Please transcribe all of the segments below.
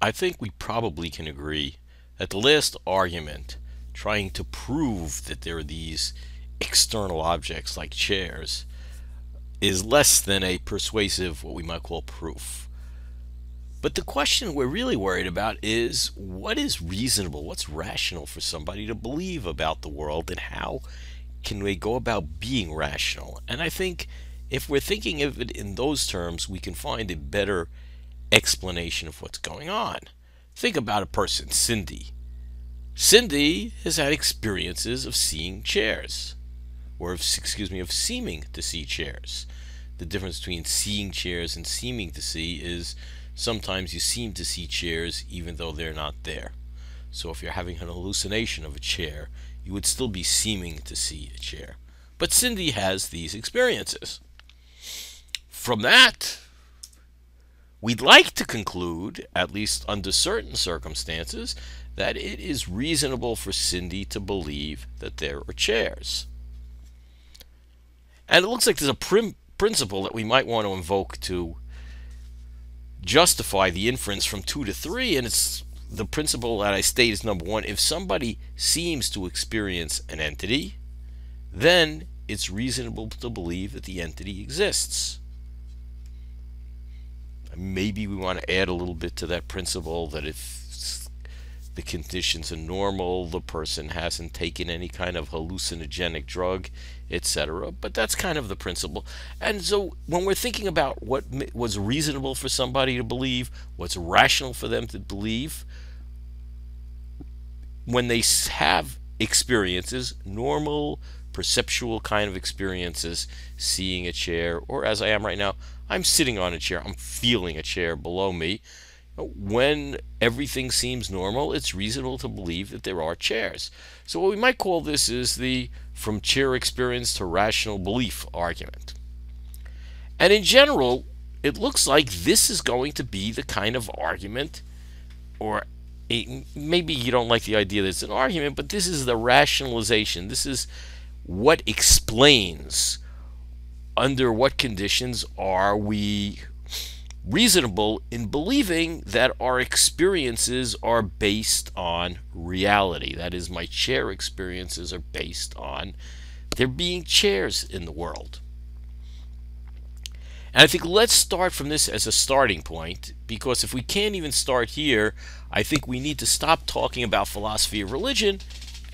I think we probably can agree that the last argument, trying to prove that there are these external objects like chairs, is less than a persuasive, what we might call, proof. But the question we're really worried about is what is reasonable, what's rational for somebody to believe about the world, and how can they go about being rational? And I think if we're thinking of it in those terms, we can find a better explanation of what's going on. Think about a person, Cindy. Cindy has had experiences of seeing chairs, or of seeming to see chairs. The difference between seeing chairs and seeming to see is sometimes you seem to see chairs even though they're not there. So if you're having an hallucination of a chair, you would still be seeming to see a chair. But Cindy has these experiences. From that, we'd like to conclude, at least under certain circumstances, that it is reasonable for Cindy to believe that there are chairs. And it looks like there's a principle that we might want to invoke to justify the inference from 2 to 3, and it's the principle that I state is number 1. If somebody seems to experience an entity, then it's reasonable to believe that the entity exists. Maybe we want to add a little bit to that principle that if the conditions are normal, the person hasn't taken any kind of hallucinogenic drug, etc. But that's kind of the principle. And so when we're thinking about what was reasonable for somebody to believe, what's rational for them to believe, when they have experiences, normal perceptual kind of experiences, seeing a chair, or as I am right now, I'm sitting on a chair, I'm feeling a chair below me. When everything seems normal, it's reasonable to believe that there are chairs. So what we might call this is the from chair experience to rational belief argument. And in general, it looks like this is going to be the kind of argument, or maybe you don't like the idea that it's an argument, but this is the rationalization. This is what explains under what conditions are we reasonable in believing that our experiences are based on reality. That is, my chair experiences are based on there being chairs in the world. And I think let's start from this as a starting point, because if we can't even start here, I think we need to stop talking about philosophy of religion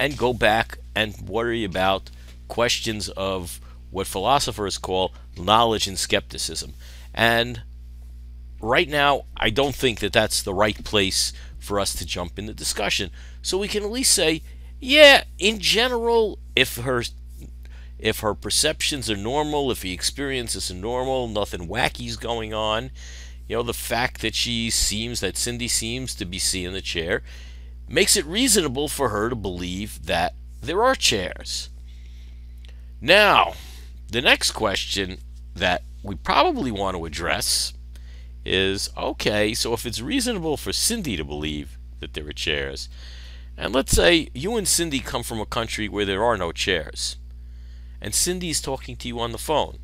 and go back and worry about questions of what philosophers call knowledge and skepticism. And right now, I don't think that that's the right place for us to jump in the discussion. So we can at least say, yeah, in general, if her perceptions are normal, if the experiences are normal, nothing wacky's going on, the fact that Cindy seems to be seeing the chair makes it reasonable for her to believe that there are chairs. Now, the next question that we probably want to address is, okay, so if it's reasonable for Cindy to believe that there are chairs, and let's say you and Cindy come from a country where there are no chairs, and Cindy's talking to you on the phone,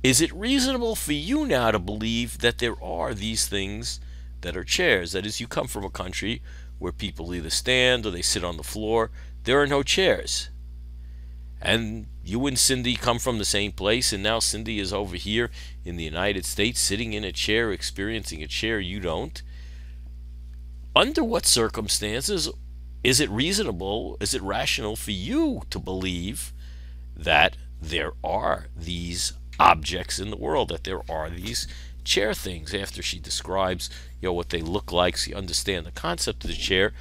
is it reasonable for you now to believe that there are these things that are chairs? That is, you come from a country where people either stand or they sit on the floor. There are no chairs. And you and Cindy come from the same place, and now Cindy is over here in the United States sitting in a chair, experiencing a chair you don't. Under what circumstances is it reasonable, is it rational for you to believe that there are these objects in the world, that there are these chair things? After she describes what they look like, so you understand the concept of the chair,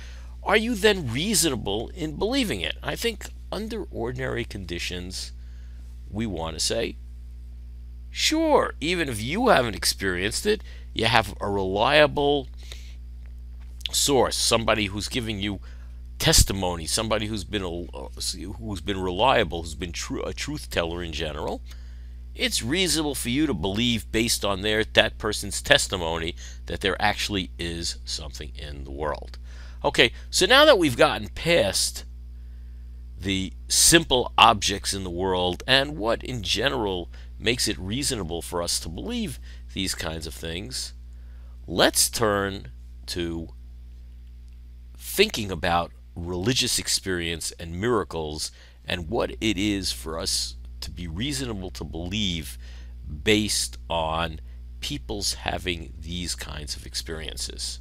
are you then reasonable in believing it? I think under ordinary conditions, we want to say, sure, even if you haven't experienced it, you have a reliable source, somebody who's giving you testimony, somebody who's been reliable, who's been a truth teller in general. It's reasonable for you to believe, based on that person's testimony, that there actually is something in the world. Okay, so now that we've gotten past the simple objects in the world and what in general makes it reasonable for us to believe these kinds of things, Let's turn to thinking about religious experience and miracles and what it is for us to be reasonable to believe based on people's having these kinds of experiences.